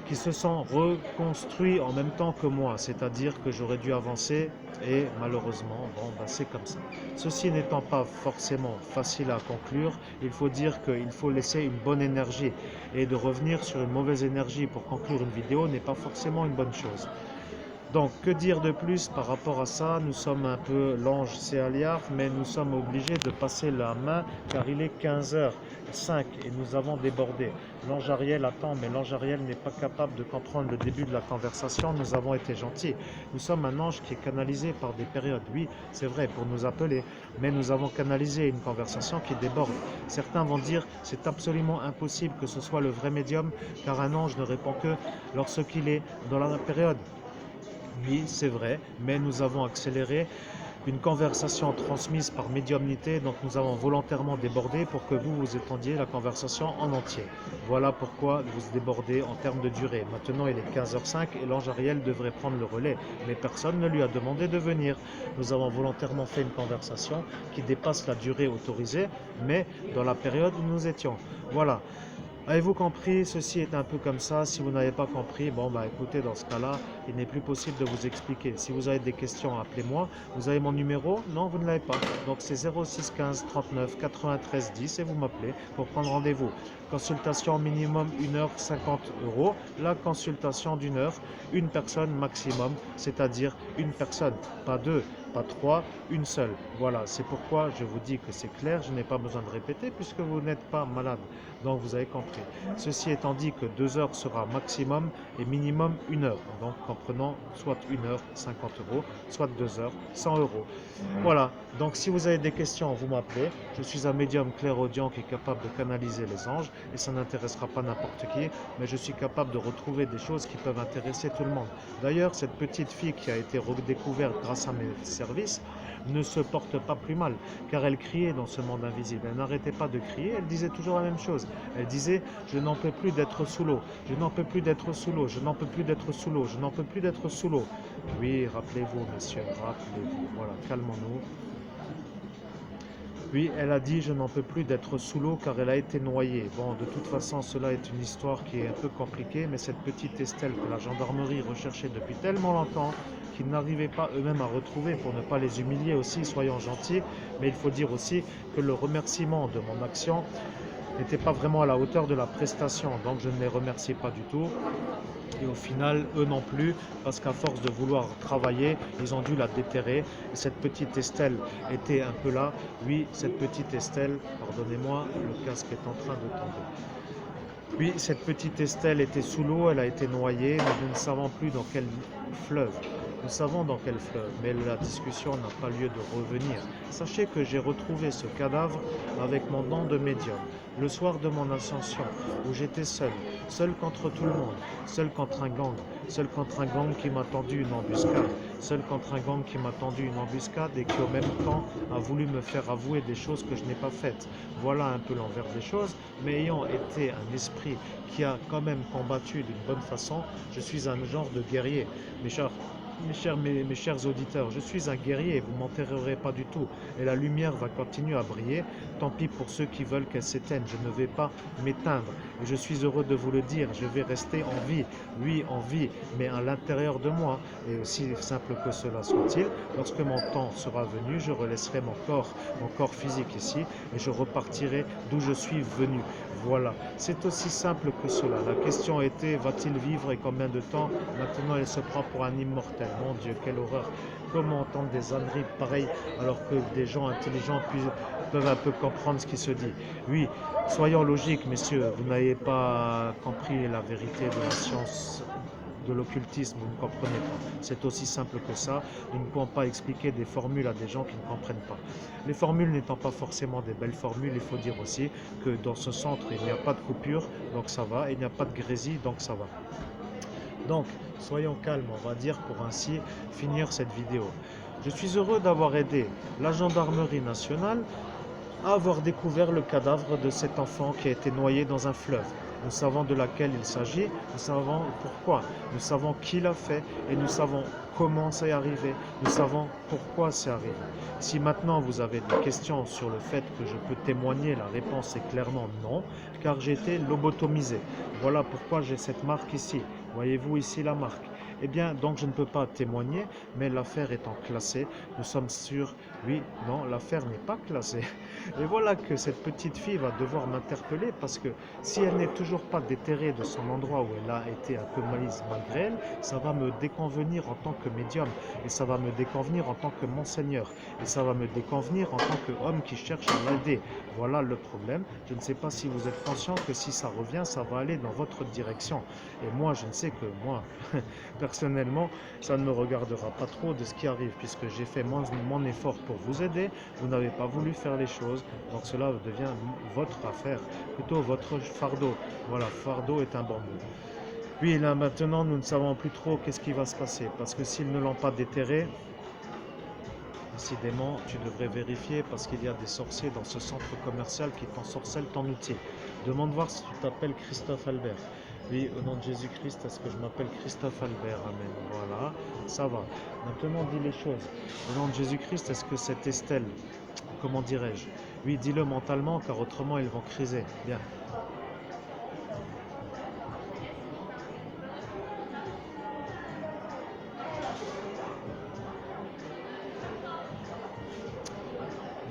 qui se sont reconstruits en même temps que moi, c'est-à-dire que j'aurais dû avancer et malheureusement, bon, ben c'est comme ça. Ceci n'étant pas forcément facile à conclure, il faut dire qu'il faut laisser une bonne énergie et de revenir sur une mauvaise énergie pour conclure une vidéo n'est pas forcément une bonne chose. Donc, que dire de plus par rapport à ça? Nous sommes un peu l'ange Céaliard, mais nous sommes obligés de passer la main car il est 15h05 et nous avons débordé. L'ange Ariel attend, mais l'ange Ariel n'est pas capable de comprendre le début de la conversation. Nous avons été gentils. Nous sommes un ange qui est canalisé par des périodes. Oui, c'est vrai, pour nous appeler, mais nous avons canalisé une conversation qui déborde. Certains vont dire c'est absolument impossible que ce soit le vrai médium car un ange ne répond que lorsqu'il est dans la période. Oui, c'est vrai, mais nous avons accéléré une conversation transmise par médiumnité, donc nous avons volontairement débordé pour que vous étendiez la conversation en entier. Voilà pourquoi vous débordez en termes de durée. Maintenant, il est 15h05 et l'ange Ariel devrait prendre le relais, mais personne ne lui a demandé de venir. Nous avons volontairement fait une conversation qui dépasse la durée autorisée, mais dans la période où nous étions. Voilà. Avez-vous compris? Ceci est un peu comme ça. Si vous n'avez pas compris, bon bah écoutez, dans ce cas-là, il n'est plus possible de vous expliquer. Si vous avez des questions, appelez-moi. Vous avez mon numéro? Non, vous ne l'avez pas. Donc c'est 06 15 39 93 10 et vous m'appelez pour prendre rendez-vous. Consultation minimum 1h 50 €. La consultation d'une heure, une personne maximum, c'est-à-dire une personne, pas deux, pas trois, une seule. Voilà, c'est pourquoi je vous dis que c'est clair, je n'ai pas besoin de répéter puisque vous n'êtes pas malade. Donc vous avez compris. Ceci étant dit que 2 heures sera maximum et minimum 1 heure. Donc comprenons soit 1 heure 50 €, soit 2 heures 100 €. Voilà, donc si vous avez des questions, vous m'appelez. Je suis un médium clairaudient qui est capable de canaliser les anges et ça n'intéressera pas n'importe qui, mais je suis capable de retrouver des choses qui peuvent intéresser tout le monde. D'ailleurs, cette petite fille qui a été redécouverte grâce à mes services ne se porte pas plus mal, car elle criait dans ce monde invisible. Elle n'arrêtait pas de crier, elle disait toujours la même chose. Elle disait, je n'en peux plus d'être sous l'eau, je n'en peux plus d'être sous l'eau, je n'en peux plus d'être sous l'eau, je n'en peux plus d'être sous l'eau. Oui, rappelez-vous, messieurs, rappelez-vous. Voilà, calmons-nous. Oui, elle a dit, je n'en peux plus d'être sous l'eau car elle a été noyée. Bon, de toute façon, cela est une histoire qui est un peu compliquée, mais cette petite Estelle que la gendarmerie recherchait depuis tellement longtemps, qu'ils n'arrivaient pas eux-mêmes à retrouver pour ne pas les humilier aussi, soyons gentils. Mais il faut dire aussi que le remerciement de mon action n'était pas vraiment à la hauteur de la prestation, donc je ne les remercie pas du tout. Et au final, eux non plus, parce qu'à force de vouloir travailler, ils ont dû la déterrer. Et cette petite Estelle était un peu là. Oui, cette petite Estelle, pardonnez-moi, le casque est en train de tomber. Oui, cette petite Estelle était sous l'eau, elle a été noyée, mais nous ne savons plus dans quel fleuve. Nous savons dans quel fleuve, mais la discussion n'a pas lieu de revenir. Sachez que j'ai retrouvé ce cadavre avec mon don de médium, le soir de mon ascension, où j'étais seul, seul contre tout le monde, seul contre un gang qui m'a tendu une embuscade, seul contre un gang qui m'a tendu une embuscade et qui au même temps a voulu me faire avouer des choses que je n'ai pas faites. Voilà un peu l'envers des choses, mais ayant été un esprit qui a quand même combattu d'une bonne façon, je suis un genre de guerrier. Mes chers auditeurs, je suis un guerrier, vous ne m'enterrerez pas du tout. Et la lumière va continuer à briller. Tant pis pour ceux qui veulent qu'elle s'éteigne. Je ne vais pas m'éteindre. Et je suis heureux de vous le dire, je vais rester en vie. Oui, en vie, mais à l'intérieur de moi. Et aussi simple que cela soit-il, lorsque mon temps sera venu, je relaisserai mon corps physique ici, et je repartirai d'où je suis venu. Voilà, c'est aussi simple que cela. La question était, va-t-il vivre et combien de temps? Maintenant, il se prend pour un immortel. Mon Dieu, quelle horreur! Comment entendre des âneries pareilles alors que des gens intelligents peuvent un peu comprendre ce qui se dit? Oui, soyons logiques, messieurs, vous n'avez pas compris la vérité de la science de l'occultisme, vous ne comprenez pas. C'est aussi simple que ça. Nous ne pouvons pas expliquer des formules à des gens qui ne comprennent pas. Les formules n'étant pas forcément des belles formules, il faut dire aussi que dans ce centre, il n'y a pas de coupure, donc ça va, et il n'y a pas de grésille, donc ça va. Donc, soyons calmes, on va dire, pour ainsi finir cette vidéo. Je suis heureux d'avoir aidé la gendarmerie nationale à avoir découvert le cadavre de cet enfant qui a été noyé dans un fleuve. Nous savons de laquelle il s'agit, nous savons pourquoi, nous savons qui l'a fait et nous savons comment c'est arrivé, nous savons pourquoi c'est arrivé. Si maintenant vous avez des questions sur le fait que je peux témoigner, la réponse est clairement non, car j'ai été lobotomisé. Voilà pourquoi j'ai cette marque ici. Voyez-vous ici la marque? Eh bien, donc je ne peux pas témoigner, mais l'affaire étant classée, nous sommes sûrs, oui, non, l'affaire n'est pas classée. Et voilà que cette petite fille va devoir m'interpeller parce que si elle n'est toujours pas déterrée de son endroit où elle a été un peu mise malgré elle, ça va me déconvenir en tant que médium et ça va me déconvenir en tant que monseigneur et ça va me déconvenir en tant qu'homme qui cherche à l'aider. Voilà le problème. Je ne sais pas si vous êtes conscient que si ça revient, ça va aller dans votre direction. Et moi, je ne sais que moi, personnellement, ça ne me regardera pas trop de ce qui arrive puisque j'ai fait mon effort pour vous aider. Vous n'avez pas voulu faire les choses, donc cela devient votre affaire, plutôt votre fardeau. Voilà, fardeau est un bon mot. Puis là maintenant, nous ne savons plus trop qu'est-ce qui va se passer parce que s'ils ne l'ont pas déterré, décidément, tu devrais vérifier parce qu'il y a des sorciers dans ce centre commercial qui t'ensorcellent ton outil. Demande voir si tu t'appelles Christophe Albert. Oui, au nom de Jésus-Christ, est-ce que je m'appelle Christophe Albert? Amen. Voilà, ça va. Maintenant, dis les choses. Au nom de Jésus-Christ, est-ce que c'est Estelle? Comment dirais-je? Oui, dis-le mentalement, car autrement, ils vont criser. Bien.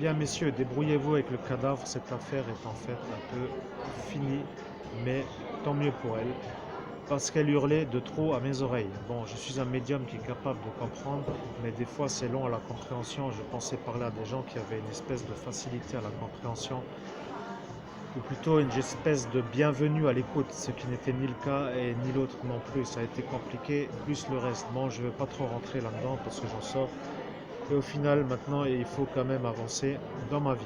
Bien, messieurs, débrouillez-vous avec le cadavre. Cette affaire est en fait un peu finie, mais tant mieux pour elle, parce qu'elle hurlait de trop à mes oreilles. Bon, je suis un médium qui est capable de comprendre, mais des fois c'est long à la compréhension. Je pensais parler à des gens qui avaient une espèce de facilité à la compréhension, ou plutôt une espèce de bienvenue à l'écoute, ce qui n'était ni le cas et ni l'autre non plus. Ça a été compliqué, plus le reste. Bon, je ne veux pas trop rentrer là-dedans parce que j'en sors. Et au final, maintenant, il faut quand même avancer dans ma vie.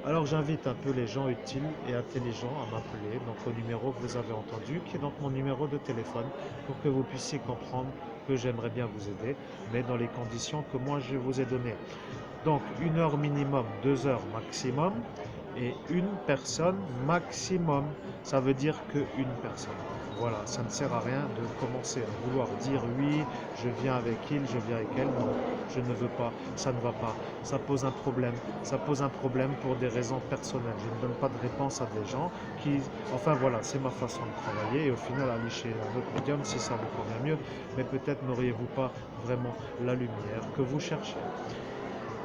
Alors j'invite un peu les gens utiles et intelligents à m'appeler, donc au numéro que vous avez entendu, qui est donc mon numéro de téléphone, pour que vous puissiez comprendre que j'aimerais bien vous aider, mais dans les conditions que moi je vous ai données. Donc 1 heure minimum, 2 heures maximum, et une personne maximum. Ça veut dire qu'une personne. Voilà, ça ne sert à rien de commencer à vouloir dire oui, je viens avec il, je viens avec elle. Non, je ne veux pas, ça ne va pas. Ça pose un problème. Ça pose un problème pour des raisons personnelles. Je ne donne pas de réponse à des gens qui... Enfin voilà, c'est ma façon de travailler. Et au final, aller chez un autre médium si ça vous convient mieux. Mais peut-être n'auriez-vous pas vraiment la lumière que vous cherchez.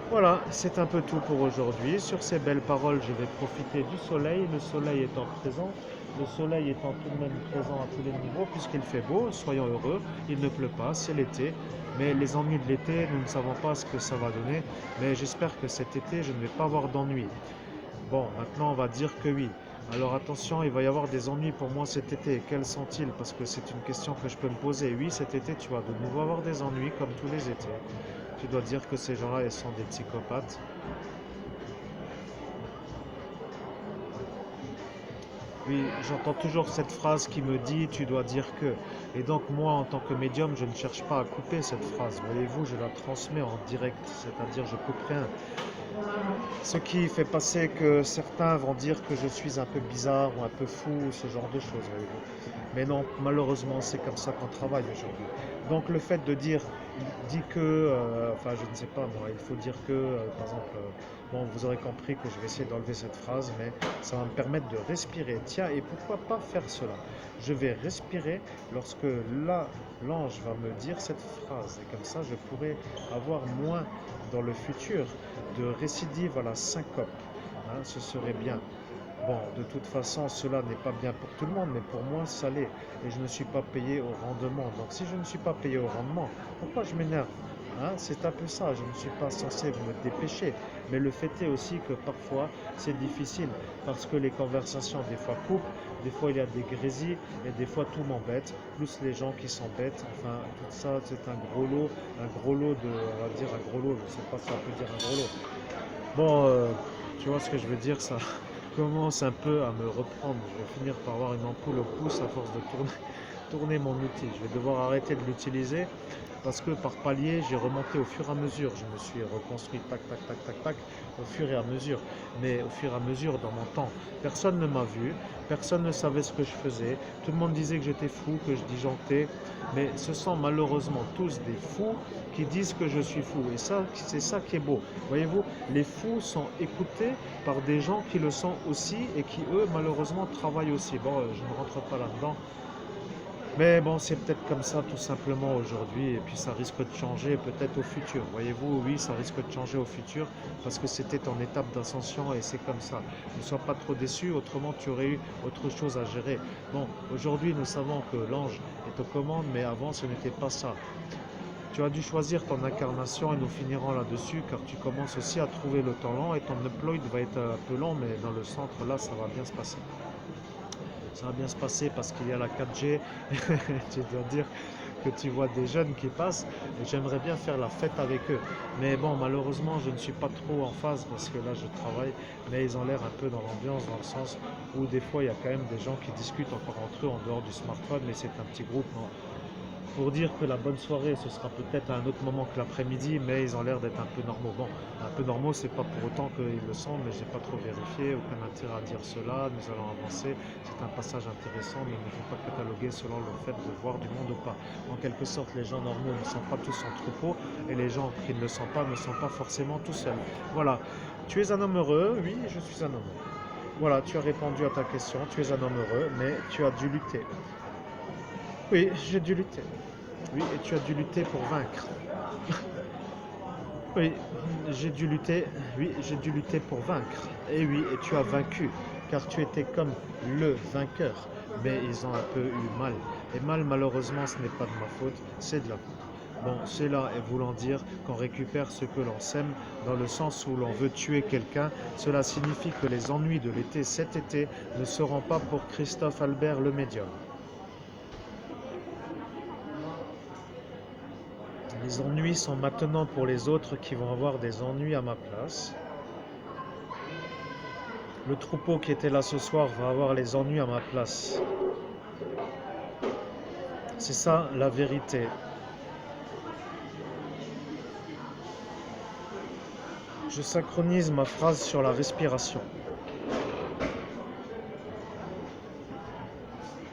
Voilà, c'est un peu tout pour aujourd'hui. Sur ces belles paroles, je vais profiter du soleil. Le soleil étant présent, le soleil étant tout de même présent à tous les niveaux, puisqu'il fait beau, soyons heureux. Il ne pleut pas, c'est l'été. Mais les ennuis de l'été, nous ne savons pas ce que ça va donner. Mais j'espère que cet été, je ne vais pas avoir d'ennuis. Bon, maintenant, on va dire que oui. Alors attention, il va y avoir des ennuis pour moi cet été. Quels sont-ils? Parce que c'est une question que je peux me poser. Oui, cet été, tu vas de nouveau avoir des ennuis comme tous les étés. Tu dois dire que ces gens-là, ils sont des psychopathes. Oui, j'entends toujours cette phrase qui me dit tu dois dire que. Et donc moi, en tant que médium, je ne cherche pas à couper cette phrase. Voyez-vous, je la transmets en direct, c'est-à-dire je coupe rien. Ce qui fait passer que certains vont dire que je suis un peu bizarre ou un peu fou, ce genre de choses, voyez-vous. Mais non, malheureusement, c'est comme ça qu'on travaille aujourd'hui. Donc le fait de dire, dit que, enfin je ne sais pas moi, il faut dire que, par exemple, bon vous aurez compris que je vais essayer d'enlever cette phrase, mais ça va me permettre de respirer. Tiens, et pourquoi pas faire cela? Je vais respirer lorsque là, l'ange va me dire cette phrase, et comme ça je pourrai avoir moins dans le futur de récidive à la syncope. Hein, ce serait bien. Bon, de toute façon, cela n'est pas bien pour tout le monde, mais pour moi, ça l'est. Et je ne suis pas payé au rendement. Donc, si je ne suis pas payé au rendement, pourquoi je m'énerve? Hein, c'est un peu ça, je ne suis pas censé me dépêcher. Mais le fait est aussi que parfois c'est difficile parce que les conversations des fois coupent, des fois il y a des grésilles et des fois tout m'embête, plus les gens qui s'embêtent. Enfin, tout ça c'est un gros lot de, on va dire un gros lot, je ne sais pas si on peut dire un gros lot. Bon, tu vois ce que je veux dire, ça commence un peu à me reprendre. Je vais finir par avoir une ampoule au pouce à force de tourner mon outil. Je vais devoir arrêter de l'utiliser parce que par palier, j'ai remonté au fur et à mesure. Je me suis reconstruit tac, tac, tac, tac, tac, au fur et à mesure. Mais au fur et à mesure, dans mon temps, personne ne m'a vu, personne ne savait ce que je faisais. Tout le monde disait que j'étais fou, que je disjonctais. Mais ce sont malheureusement tous des fous qui disent que je suis fou. Et ça, c'est ça qui est beau. Voyez-vous, les fous sont écoutés par des gens qui le sont aussi et qui, eux, malheureusement, travaillent aussi. Bon, je ne rentre pas là-dedans. Mais bon, c'est peut-être comme ça tout simplement aujourd'hui, et puis ça risque de changer peut-être au futur. Voyez-vous, oui, ça risque de changer au futur parce que c'était en étape d'ascension et c'est comme ça. Ne sois pas trop déçu, autrement tu aurais eu autre chose à gérer. Bon, aujourd'hui nous savons que l'ange est aux commandes, mais avant ce n'était pas ça. Tu as dû choisir ton incarnation et nous finirons là-dessus car tu commences aussi à trouver le temps long et ton upload va être un peu long, mais dans le centre là ça va bien se passer. Ça va bien se passer parce qu'il y a la 4G. Tu dois dire que tu vois des jeunes qui passent et j'aimerais bien faire la fête avec eux. Mais bon, malheureusement, je ne suis pas trop en phase parce que là, je travaille, mais ils ont l'air un peu dans l'ambiance, dans le sens où des fois, il y a quand même des gens qui discutent encore entre eux en dehors du smartphone, mais c'est un petit groupe. Non, pour dire que la bonne soirée, ce sera peut-être à un autre moment que l'après-midi, mais ils ont l'air d'être un peu normaux. Bon, un peu normaux, c'est pas pour autant qu'ils le sont, mais j'ai pas trop vérifié, aucun intérêt à dire cela, nous allons avancer, c'est un passage intéressant, mais il ne faut pas cataloguer selon le fait de voir du monde ou pas. En quelque sorte, les gens normaux ne sont pas tous en troupeau, et les gens qui ne le sont pas ne sont pas forcément tout seuls. Voilà, tu es un homme heureux, oui, je suis un homme heureux. Voilà, tu as répondu à ta question, tu es un homme heureux, mais tu as dû lutter. Oui, j'ai dû lutter. Oui, et tu as dû lutter pour vaincre. Oui, j'ai dû lutter. Oui, j'ai dû lutter pour vaincre. Et oui, et tu as vaincu, car tu étais comme le vainqueur. Mais ils ont un peu eu mal. Et mal, malheureusement, ce n'est pas de ma faute, c'est de la faute. Bon, cela est voulant dire qu'on récupère ce que l'on sème, dans le sens où l'on veut tuer quelqu'un. Cela signifie que les ennuis de l'été cet été ne seront pas pour Christophe Albert le médium. Les ennuis sont maintenant pour les autres qui vont avoir des ennuis à ma place. Le troupeau qui était là ce soir va avoir les ennuis à ma place. C'est ça la vérité. Je synchronise ma phrase sur la respiration.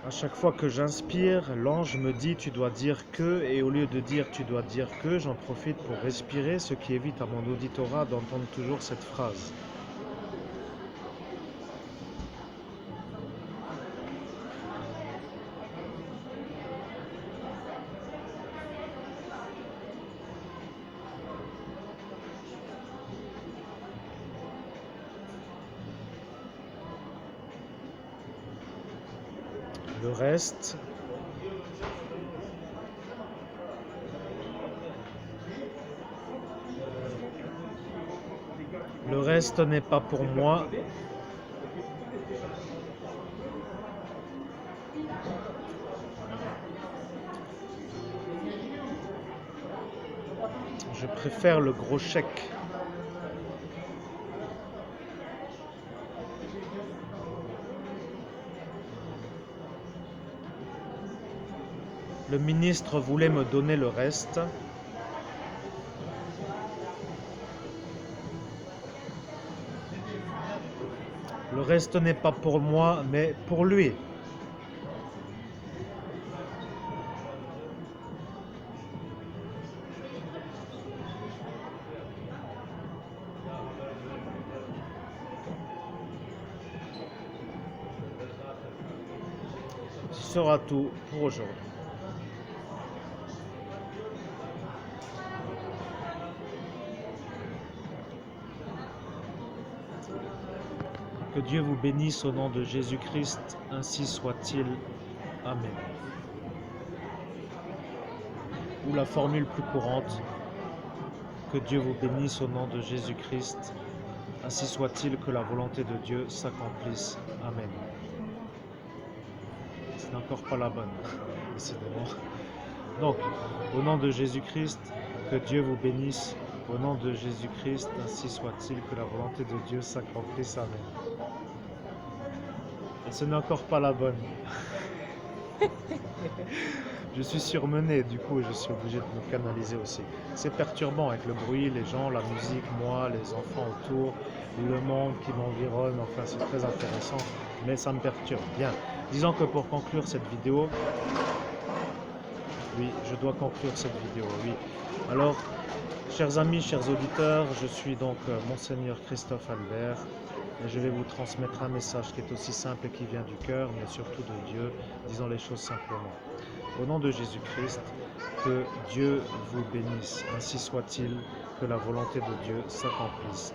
À chaque fois que j'inspire, l'ange me dit tu dois dire que, et au lieu de dire tu dois dire que, j'en profite pour respirer, ce qui évite à mon auditorat d'entendre toujours cette phrase. Le reste, n'est pas pour moi. Je préfère le gros chèque. Le ministre voulait me donner le reste. Le reste n'est pas pour moi, mais pour lui. Ce sera tout pour aujourd'hui. Que Dieu vous bénisse au nom de Jésus-Christ, ainsi soit-il. Amen. Ou la formule plus courante, Que Dieu vous bénisse au nom de Jésus-Christ. Ainsi soit-il, que la volonté de Dieu s'accomplisse. Amen. Ce n'est encore pas la bonne, décidément. Donc, au nom de Jésus-Christ, que Dieu vous bénisse. Au nom de Jésus-Christ, ainsi soit-il, que la volonté de Dieu s'accomplisse. Amen. Et ce n'est encore pas la bonne. Je suis surmené, du coup, je suis obligé de me canaliser aussi. C'est perturbant avec le bruit, les gens, la musique, moi, les enfants autour, le monde qui m'environne. Enfin, c'est très intéressant, mais ça me perturbe. Bien, disons que pour conclure cette vidéo, oui, je dois conclure cette vidéo, oui. Alors, chers amis, chers auditeurs, je suis donc Monseigneur Christophe Albert et je vais vous transmettre un message qui est aussi simple et qui vient du cœur, mais surtout de Dieu. Disons les choses simplement. Au nom de Jésus-Christ, que Dieu vous bénisse. Ainsi soit-il, que la volonté de Dieu s'accomplisse.